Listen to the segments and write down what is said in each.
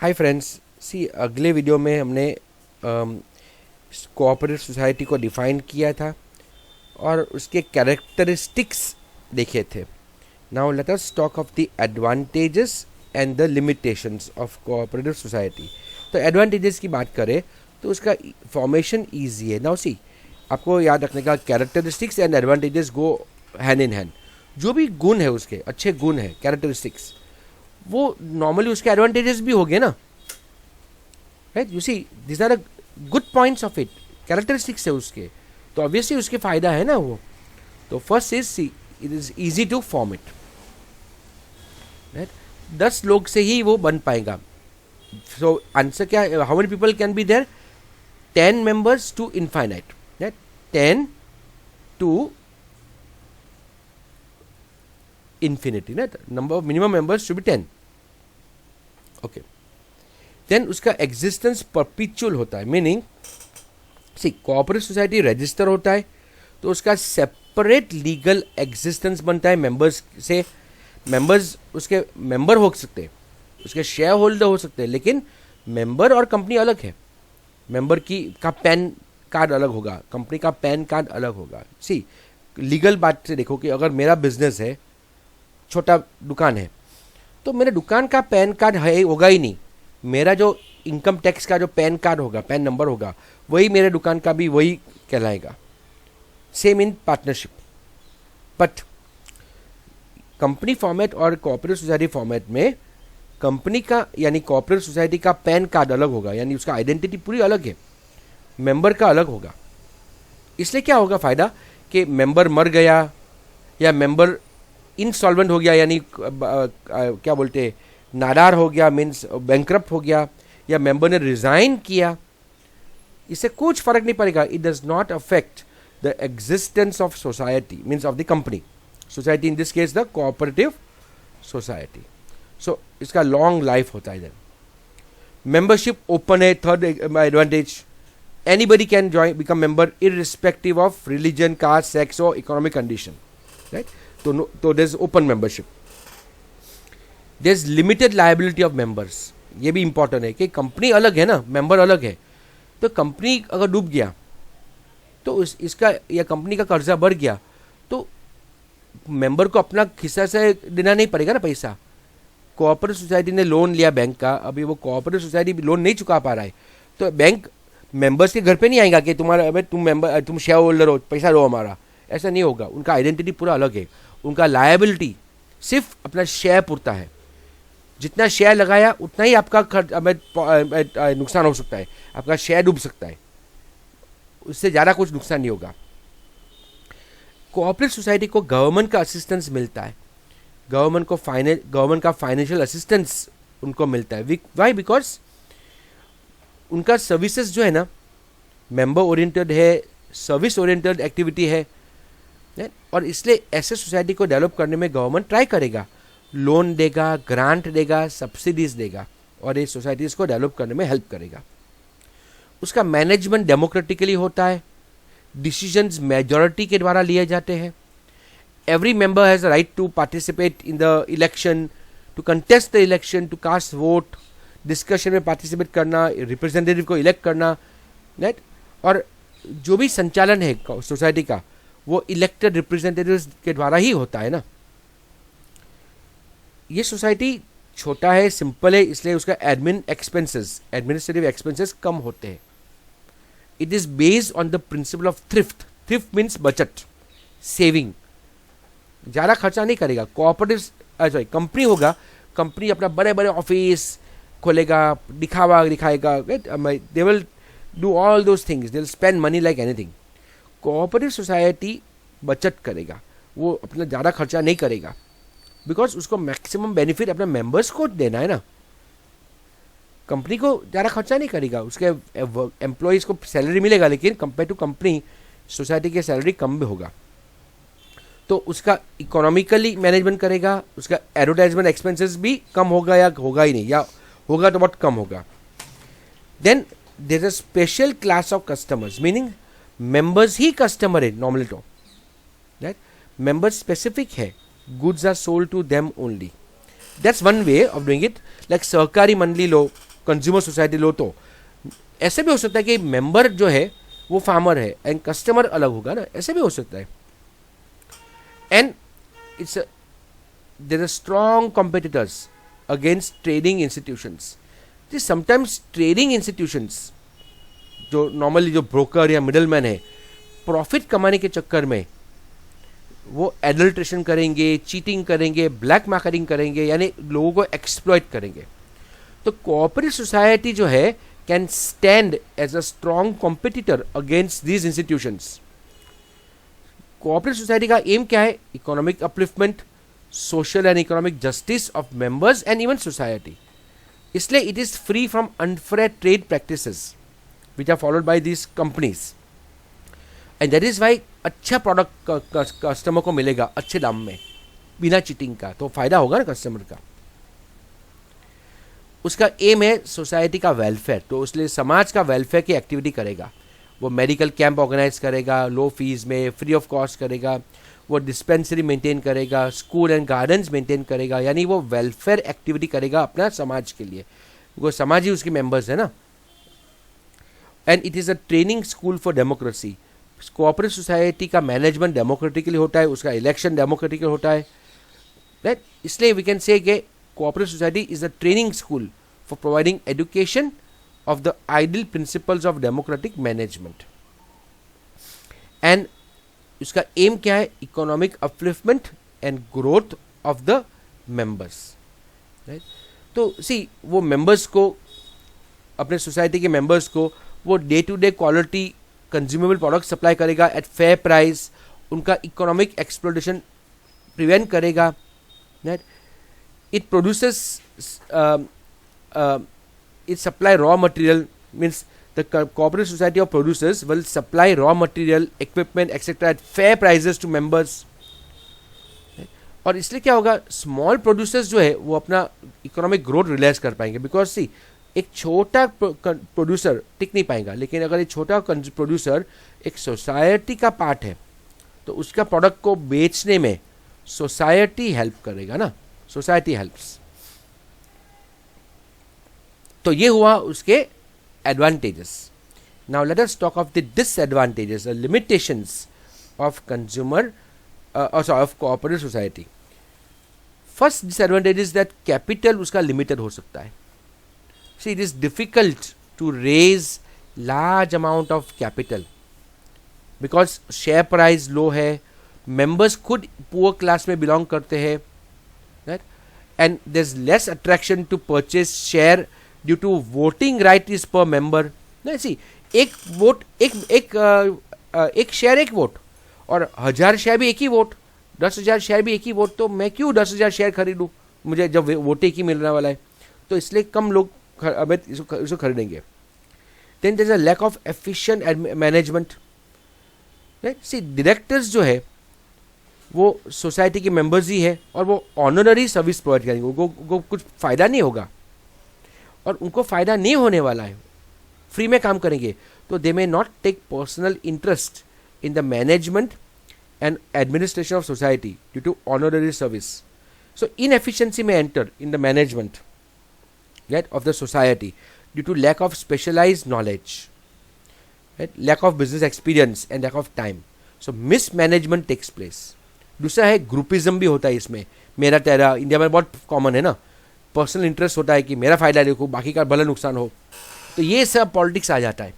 Hi friends, सी अगले video में हमने कोऑपरेटिव सोसाइटी को डिफाइन किया था और उसके कैरेक्टरिस्टिक्स देखे थे. Now let us talk of the advantages and the limitations of cooperative society. तो एडवांटेजेस की बात करें तो उसका फॉर्मेशन ईजी है. नाउ सी, आपको याद रखने का, characteristics and advantages go hand in hand. जो भी गुण है, उसके अच्छे गुण है, कैरेक्टरिस्टिक्स, वो नॉर्मली उसके एडवांटेजेस भी हो गए ना, right. You see, this are good points of it. Characteristics है उसके, तो ऑब्वियसली उसके फायदा है ना वो. तो first is, see, it is easy to form it, right. 10 लोग से ही वो बन पाएगा. सो आंसर क्या है? How many people can be there? 10 members to infinite, right. 10 to infinity, ना. number of minimum members should be 10. okay, then उसका existence perpetual होता है. मीनिंग, सी, कोऑपरेटिव सोसाइटी रजिस्टर होता है तो उसका सेपरेट लीगल एग्जिस्टेंस बनता है मेंबर्स से. मेंबर्स उसके मेंबर हो सकते हैं, उसके शेयर होल्डर हो सकते हैं, लेकिन मेंबर और कंपनी अलग है. मेंबर का पैन कार्ड अलग होगा, कंपनी का पैन कार्ड अलग होगा. सी, लीगल बात से देखो कि अगर मेरा बिजनेस है, छोटा दुकान है, तो मेरे दुकान का पैन कार्ड है होगा ही नहीं. मेरा जो इनकम टैक्स का जो पैन कार्ड होगा, पैन नंबर होगा, वही मेरे दुकान का भी वही कहलाएगा. Same in partnership. But company format और कोऑपरेटिव सोसाइटी फॉर्मेट में कंपनी का यानी कोऑपरेटिव सोसाइटी का पैन कार्ड अलग होगा, यानी उसका आइडेंटिटी पूरी अलग है, मेंबर का अलग होगा. इसलिए क्या होगा फायदा कि मेंबर मर गया या मेंबर इनसॉल्वेंट हो गया, यानी क्या बोलते हैं, नादार हो गया, मीन्स बैंकरप्ट हो गया, या मेंबर ने रिजाइन किया, इससे कुछ फर्क नहीं पड़ेगा. It does not affect the existence of society, means of the company. Society in this case the cooperative society. So इसका लॉन्ग लाइफ होता है. मेंबरशिप ओपन है. Third advantage, anybody can join, become member irrespective of religion, caste, sex और economic condition, right. तो there is open membership. There is limited liability of members. ये भी important है कि कंपनी अलग है ना, मेंबर अलग है. तो कंपनी अगर डूब गया तो इसका या कंपनी का कर्जा बढ़ गया तो मेंबर को अपना हिस्सा से देना नहीं पड़ेगा ना पैसा. कोऑपरेटिव सोसाइटी ने लोन लिया बैंक का, अभी वो कोऑपरेटिव सोसाइटी लोन नहीं चुका पा रहा है, तो बैंक मेंबर्स के घर पे नहीं आएगा कि तुम्हारा तुम शेयर होल्डर हो, पैसा दो हमारा. ऐसा नहीं होगा. उनका आइडेंटिटी पूरा अलग है. उनका लायबिलिटी सिर्फ अपना शेयर पुरता है. जितना शेयर लगाया उतना ही आपका नुकसान हो सकता है, आपका शेयर डूब सकता है, उससे ज़्यादा कुछ नुकसान नहीं होगा. कोऑपरेटिव सोसाइटी को गवर्नमेंट का असिस्टेंस मिलता है. गवर्नमेंट का फाइनेंशियल असिस्टेंस उनको मिलता है. वाई? बिकॉज उनका सर्विसेज जो है ना, मेंबर ओरिएंटेड है, सर्विस ओरिएंटेड एक्टिविटी है, और इसलिए ऐसे सोसाइटी को डेवलप करने में गवर्नमेंट ट्राई करेगा, लोन देगा, ग्रांट देगा, सब्सिडीज देगा, और ये सोसाइटीज़ को डेवलप करने में हेल्प करेगा. उसका मैनेजमेंट डेमोक्रेटिकली होता है. डिसीजंस मेजॉरिटी के द्वारा लिए जाते हैं. Every member has a right to participate in the election, to contest the election, to cast vote, discussion में पार्टिसिपेट करना, रिप्रेजेंटेटिव को इलेक्ट करना, राइट. और जो भी संचालन है सोसाइटी का, वो इलेक्टेड रिप्रेजेंटेटिव्स के द्वारा ही होता है ना. ये सोसाइटी छोटा है, सिंपल है, इसलिए उसका एडमिनिस्ट्रेटिव एक्सपेंसेस कम होते हैं. It is based on the principle of thrift. Thrift means बचत, सेविंग. ज़्यादा खर्चा नहीं करेगा. कोऑपरेटिव कंपनी होगा, कंपनी अपना बड़े बड़े ऑफिस खोलेगा, दिखाएगा, they will do all those things, they will spend money like anything. Cooperative society बचत करेगा, वो अपना ज़्यादा खर्चा नहीं करेगा, बिकॉज उसको मैक्सिमम बेनिफिट अपने मेंबर्स को देना है ना. कंपनी को ज़्यादा खर्चा नहीं करेगा, उसके एम्प्लॉयज़ को सैलरी मिलेगा, लेकिन कंपेयर टू कंपनी सोसाइटी की सैलरी कम भी होगा. तो उसका इकोनॉमिकली मैनेजमेंट करेगा, उसका एडवर्टाइजमेंट एक्सपेंसेस भी कम होगा या होगा ही नहीं, या होगा तो बहुत कम होगा. Then there is a special class of customers, meaning members ही कस्टमर है नॉर्मली, तो राइट. मेंबर्स स्पेसिफिक है, goods are sold to them only. That's one way of doing it. Like सहकारी मंडली लो, कंज्यूमर सोसाइटी लो तो ऐसे भी हो सकता है कि मेंबर जो है वो फार्मर है एंड कस्टमर अलग होगा ना, ऐसे भी हो सकता है. And it's there are strong competitors against trading institutions. Sometimes trading institutions जो नॉर्मली जो ब्रोकर या मिडलमैन है, प्रॉफिट कमाने के चक्कर में वो एडल्ट्रेशन करेंगे, चीटिंग करेंगे, ब्लैक मार्केटिंग करेंगे, यानी लोगों को एक्सप्लॉइट करेंगे. तो कोऑपरेटिव सोसाइटी जो है can stand as a strong competitor against these institutions. Cooperative society का एम क्या है? Economic upliftment, social and economic justice of members and even society. इसलिए it is free from unfair trade practices which are followed by these companies. And that is why अच्छा product customer को मिलेगा अच्छे दाम में बिना चीटिंग का, तो फायदा होगा ना कस्टमर का. उसका एम है सोसाइटी का वेलफेयर, तो इसलिए समाज का वेलफेयर की एक्टिविटी करेगा. वो मेडिकल कैंप ऑर्गेनाइज करेगा लो फीस में, फ्री ऑफ कॉस्ट करेगा. वो डिस्पेंसरी मेंटेन करेगा, स्कूल एंड गार्डन्स मेंटेन करेगा, यानी वो वेलफेयर एक्टिविटी करेगा अपना समाज के लिए, वो समाज ही उसके मेंबर्स है ना. And it is a training school for democracy. Cooperative society का मैनेजमेंट डेमोक्रेटिकली होता है, उसका इलेक्शन डेमोक्रेटिकली होता है, राइट. इसलिए वी कैन से कि cooperative society is a training school for providing education of the ideal principles of democratic management. And उसका M क्या है? Economic upliftment and growth of the members, right. तो सी वो members को, अपने society के members को वो day to day quality consumable product supply करेगा एट फेयर प्राइस, उनका इकोनॉमिक एक्सप्लोटेशन प्रिवेंट करेगा, right. It produces it supply raw material, means the cooperative society of producers will supply raw material, equipment etc at fair prices to members. और इसलिए क्या होगा, small producers जो है वो अपना इकोनॉमिक ग्रोथ रियलाइज कर पाएंगे. बिकॉज सी एक छोटा प्रोड्यूसर टिक नहीं पाएगा, लेकिन अगर एक छोटा प्रोड्यूसर एक सोसाइटी का पार्ट है तो उसका प्रोडक्ट को बेचने में सोसाइटी हेल्प करेगा ना, सोसाइटी हेल्प्स. तो ये हुआ उसके advantages. Now let us talk of the disadvantages, limitations of consumer of cooperative society. First disadvantage is that capital उसका लिमिटेड हो सकता है. See it is difficult to raise large amount of capital because share price low है, members खुद poor class में belong करते हैं, right. And there is less attraction to purchase share due to voting right is per member. See एक vote एक share एक vote, और 1000 share भी एक ही वोट, 10,000 शेयर भी एक ही वोट, तो मैं क्यों 10,000 शेयर खरीदूँ, मुझे जब वोट एक ही मिलने वाला है. तो इसलिए कम लोग इसको खरीदेंगे. Then there is a lack of efficient management, right. See directors जो है वो सोसाइटी के मेंबर्स ही है और वो ऑनररी सर्विस प्रोवाइड करेंगे, उनको कुछ फ़ायदा नहीं होगा और उनको फ़ायदा नहीं होने वाला है, फ्री में काम करेंगे. तो they may not take personal interest in the management and administration of society due to honorary service. So inefficiency में enter in the management, right, of the society due to lack of specialised knowledge, right, lack of business experience and lack of time. So mismanagement takes place. दूसरा है groupism भी होता है इसमें, मेरा तेरा, India में बहुत कॉमन है ना. पर्सनल इंटरेस्ट होता है कि मेरा फ़ायदा देखो, बाकी का भला नुकसान हो, तो ये सब पॉलिटिक्स आ जाता है.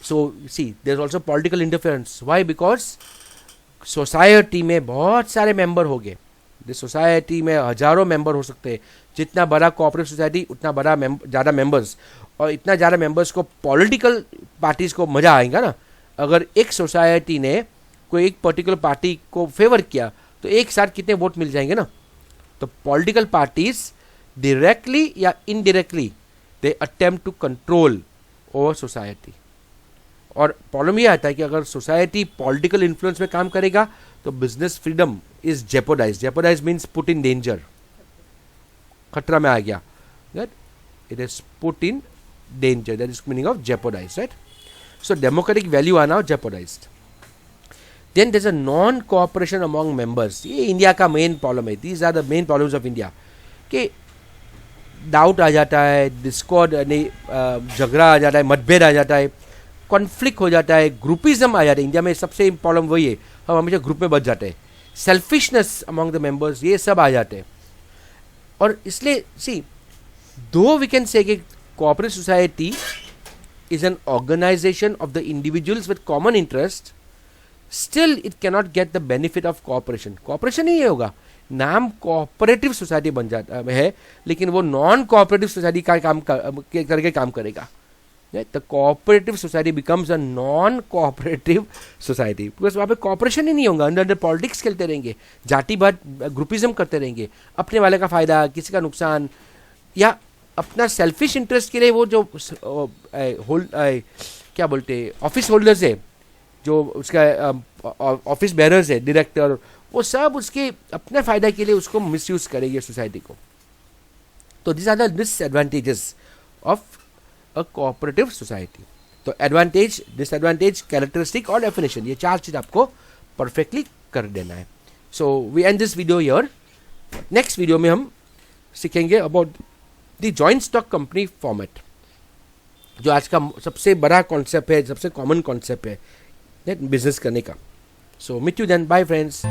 So see there is also political interference. Why? Because society में बहुत सारे मेंबर हो गए. सोसाइटी में हजारों मेंबर हो सकते हैं. जितना बड़ा कोऑपरेटिव सोसाइटी उतना बड़ा ज़्यादा मेंबर्स, और इतना ज़्यादा मेंबर्स को पॉलिटिकल पार्टीज को मज़ा आएगा ना. अगर एक सोसाइटी ने कोई एक पर्टिकुलर पार्टी को फेवर किया तो एक साथ कितने वोट मिल जाएंगे ना. तो पॉलिटिकल पार्टीज directly या indirectly they attempt to control over society. और प्रॉब्लम ये आता है कि अगर सोसाइटी पॉलिटिकल इन्फ्लुएंस में काम करेगा तो business freedom is jeopardise. Jeopardise means put in danger, खतरा में आ गया, right. It is put in danger, that is meaning of jeopardise, right. So democratic value are now jeopardised. Then there is a non cooperation among members. ये India का main problem है. These are the main problems of India कि doubt आ जाता है, Discord नहीं, झगड़ा आ जाता है, मतभेद आ जाता है, कॉन्फ्लिक्ट हो जाता है, ग्रुपिज्म आ जाता है। इंडिया में सबसे प्रॉब्लम वही है, हम हमेशा ग्रुप में बच जाते हैं, सेल्फिशनेस अमॉन्ग द मेंबर्स, ये सब आ जाते हैं। और इसलिए सी, दो वी कैन से कि cooperative society is an organization of the individuals with common interest, still it cannot get the benefit of cooperation. Cooperation ही ये होगा, नाम कोऑपरेटिव सोसाइटी बन जाता है, लेकिन वो नॉन कोऑपरेटिव सोसाइटी का काम करके काम करेगा। The cooperative society becomes a non cooperative society, because वहाँ पे कॉपरेशन ही नहीं होगा, अंदर अंदर पॉलिटिक्स खेलते रहेंगे, जातिवाद ग्रुपिज्म करते रहेंगे, अपने वाले का फायदा किसी का नुकसान, या अपना सेल्फिश इंटरेस्ट के लिए वो जो क्या बोलते हैं ऑफिस होल्डर्स है, जो उसका ऑफिस बेरर्स है, डायरेक्टर, वो सब उसके अपने फ़ायदा के लिए उसको मिसयूज़ करेंगे सोसाइटी को। तो this are the disadvantages of a cooperative society. तो एडवांटेज, डिसएडवांटेज, कैरेक्टरिस्टिक और डेफिनेशन, ये चार चीज़ आपको परफेक्टली कर देना है। So we end this video here. Next video में हम सीखेंगे about the joint stock company format, जो आज का सबसे बड़ा कॉन्सेप्ट है, सबसे कॉमन कॉन्सेप्ट है बिजनेस करने का। So meet you then, bye friends.